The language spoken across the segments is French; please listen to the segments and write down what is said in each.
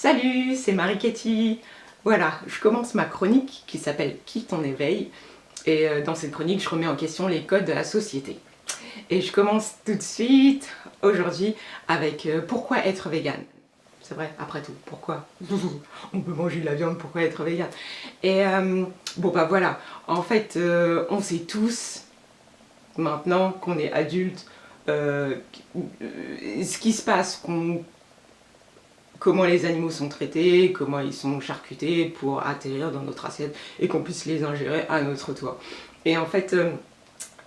Salut, c'est Marie-Katie. Voilà, je commence ma chronique qui s'appelle Qui ton éveil. Et dans cette chronique, je remets en question les codes de la société. Et je commence tout de suite aujourd'hui avec pourquoi être vegan. C'est vrai, après tout, pourquoi on peut manger de la viande, pourquoi être vegan? Et bon bah voilà, en fait, on sait tous, maintenant qu'on est adulte, ce qui se passe, comment les animaux sont traités, comment ils sont charcutés pour atterrir dans notre assiette et qu'on puisse les ingérer à notre toit. Et en fait,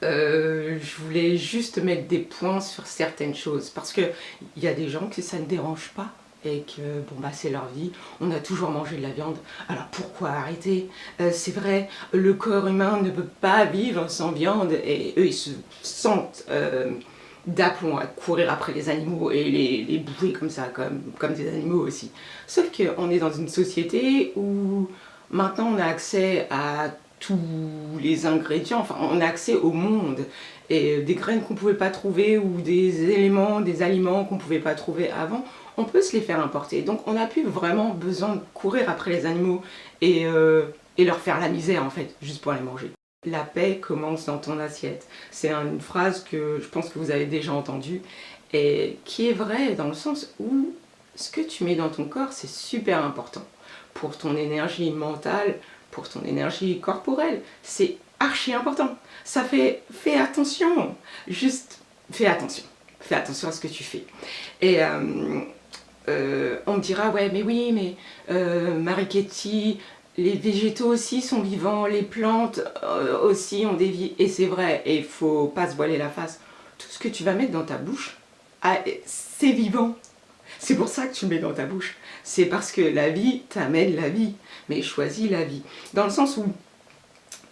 je voulais juste mettre des points sur certaines choses parce qu'il y a des gens que ça ne dérange pas et que bon bah c'est leur vie, on a toujours mangé de la viande, alors pourquoi arrêter? C'est vrai, le corps humain ne peut pas vivre sans viande et eux ils se sentent d'aplomb à courir après les animaux et les bouffer comme ça, comme des animaux aussi. Sauf qu'on est dans une société où maintenant on a accès à tous les ingrédients, enfin on a accès au monde. Et des graines qu'on ne pouvait pas trouver ou des éléments, des aliments qu'on ne pouvait pas trouver avant, on peut se les faire importer. Donc on n'a plus vraiment besoin de courir après les animaux et leur faire la misère en fait, juste pour les manger. La paix commence dans ton assiette. C'est une phrase que je pense que vous avez déjà entendue et qui est vraie dans le sens où ce que tu mets dans ton corps, c'est super important. Pour ton énergie mentale, pour ton énergie corporelle, c'est archi important. Ça fait, fais attention, juste fais attention. Fais attention à ce que tu fais. Et on me dira, ouais, mais oui, mais Marie-Katie, les végétaux aussi sont vivants, les plantes aussi ont des vies. Et c'est vrai, et il ne faut pas se voiler la face. Tout ce que tu vas mettre dans ta bouche, c'est vivant. C'est pour ça que tu le mets dans ta bouche. C'est parce que la vie t'amène la vie. Mais choisis la vie. Dans le sens où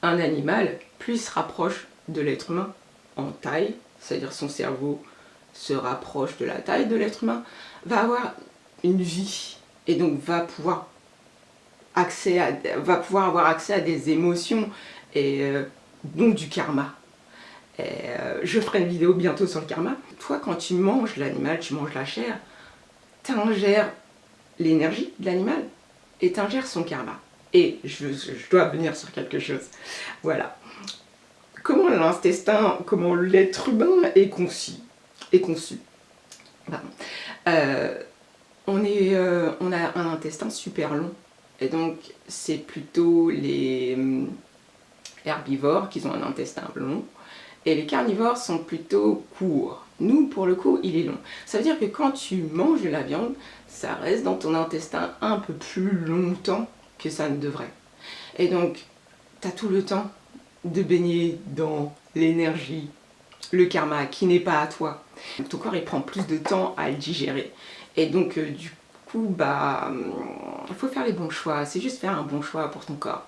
un animal, plus il se rapproche de l'être humain en taille, c'est-à-dire son cerveau se rapproche de la taille de l'être humain, va avoir une vie. Et donc va pouvoir avoir accès à des émotions et donc du karma. Et, je ferai une vidéo bientôt sur le karma. Toi, quand tu manges l'animal, tu manges la chair, tu ingères l'énergie de l'animal et tu ingères son karma. Et je dois venir sur quelque chose. Voilà. Comment l'intestin, comment l'être humain est conçu. On a un intestin super long. Et donc, c'est plutôt les herbivores qui ont un intestin long. Et les carnivores sont plutôt courts. Nous, pour le coup, il est long. Ça veut dire que quand tu manges de la viande, ça reste dans ton intestin un peu plus longtemps que ça ne devrait. Et donc, tu as tout le temps de baigner dans l'énergie, le karma qui n'est pas à toi. Ton corps, il prend plus de temps à le digérer. Et donc, du coup, bah, il faut faire les bons choix. C'est juste faire un bon choix pour ton corps.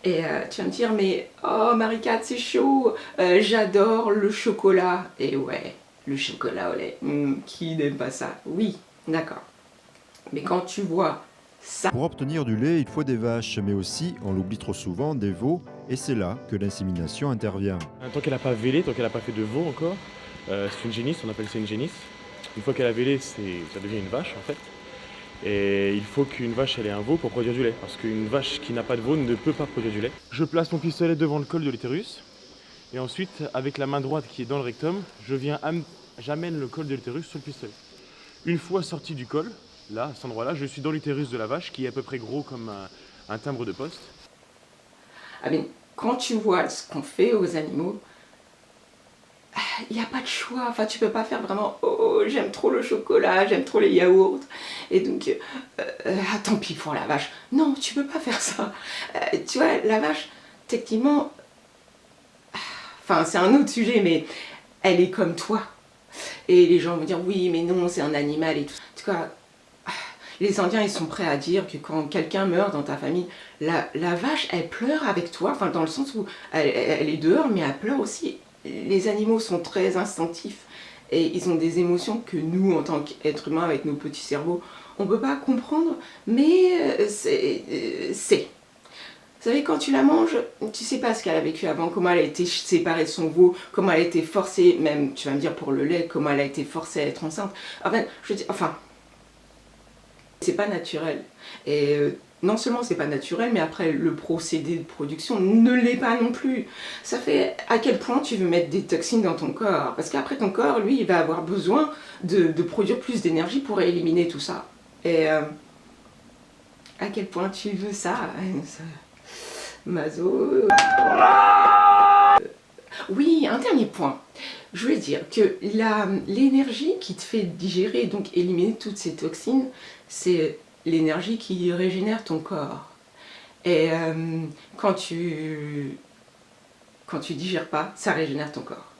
Et tu vas me dire, mais oh Marie-Kat, c'est chaud, j'adore le chocolat. Et ouais, le chocolat au lait, qui n'aime pas ça? Oui, d'accord. Mais quand tu vois ça... Pour obtenir du lait, il faut des vaches, mais aussi, on l'oublie trop souvent, des veaux, et c'est là que l'insémination intervient. Tant qu'elle n'a pas vélé, tant qu'elle n'a pas fait de veau encore, c'est une génisse, on appelle ça une génisse. Une fois qu'elle a vélé, ça devient une vache en fait. Et il faut qu'une vache ait un veau pour produire du lait, parce qu'une vache qui n'a pas de veau ne peut pas produire du lait. Je place mon pistolet devant le col de l'utérus, et ensuite, avec la main droite qui est dans le rectum, j'amène le col de l'utérus sur le pistolet. Une fois sorti du col, là, à cet endroit-là, je suis dans l'utérus de la vache, qui est à peu près gros comme un timbre de poste. Ah mais quand tu vois ce qu'on fait aux animaux, il n'y a pas de choix, enfin tu peux pas faire vraiment oh j'aime trop le chocolat, j'aime trop les yaourts et donc tant pis pour la vache. Non, tu peux pas faire ça. Tu vois, la vache, techniquement, enfin c'est un autre sujet, mais elle est comme toi. Et les gens vont dire oui mais non c'est un animal et tout. En tout cas, les Indiens ils sont prêts à dire que quand quelqu'un meurt dans ta famille, la vache elle pleure avec toi, enfin dans le sens où elle est dehors mais elle pleure aussi. Les animaux sont très instinctifs et ils ont des émotions que nous, en tant qu'êtres humains, avec nos petits cerveaux, on ne peut pas comprendre, mais c'est... Vous savez, quand tu la manges, tu sais pas ce qu'elle a vécu avant, comment elle a été séparée de son veau, comment elle a été forcée, même, tu vas me dire pour le lait, comment elle a été forcée à être enceinte. Enfin, je dis, enfin, C'est pas naturel. Et non seulement c'est pas naturel, mais après le procédé de production ne l'est pas non plus. Ça fait à quel point tu veux mettre des toxines dans ton corps. Parce qu'après ton corps, lui, il va avoir besoin de produire plus d'énergie pour éliminer tout ça. Et à quel point tu veux ça, Mazo. Oui, un dernier point. Je voulais dire que l'énergie qui te fait digérer, donc éliminer toutes ces toxines, c'est l'énergie qui régénère ton corps. Et quand tu digères pas, ça régénère ton corps.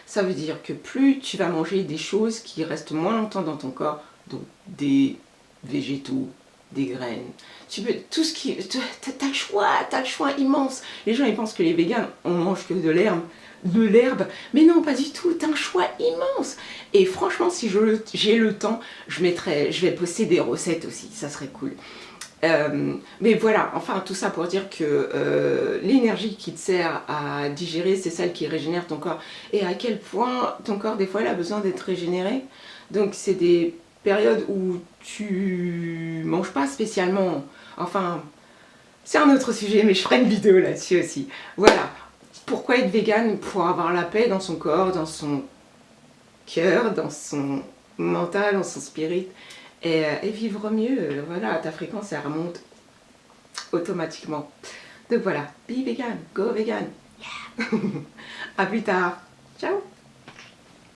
Ça veut dire que plus tu vas manger des choses qui restent moins longtemps dans ton corps, donc des végétaux, des graines, tu peux, tout ce qui... T'as le choix immense. Les gens ils pensent que les véganes, on mange que de l'herbe, mais non, pas du tout, t'as un choix immense. Et franchement, si j'ai le temps, je vais poster des recettes aussi, ça serait cool. Mais voilà, enfin tout ça pour dire que l'énergie qui te sert à digérer, c'est celle qui régénère ton corps. Et à quel point ton corps, des fois, il a besoin d'être régénéré. Donc c'est des périodes où tu manges pas spécialement. Enfin, c'est un autre sujet, mais je ferai une vidéo là-dessus aussi. Voilà. Pourquoi être vegan? Pour avoir la paix dans son corps, dans son cœur, dans son mental, dans son spirit. Et vivre mieux, voilà, ta fréquence elle remonte automatiquement. Donc voilà, be vegan, go vegan, yeah. À plus tard, ciao.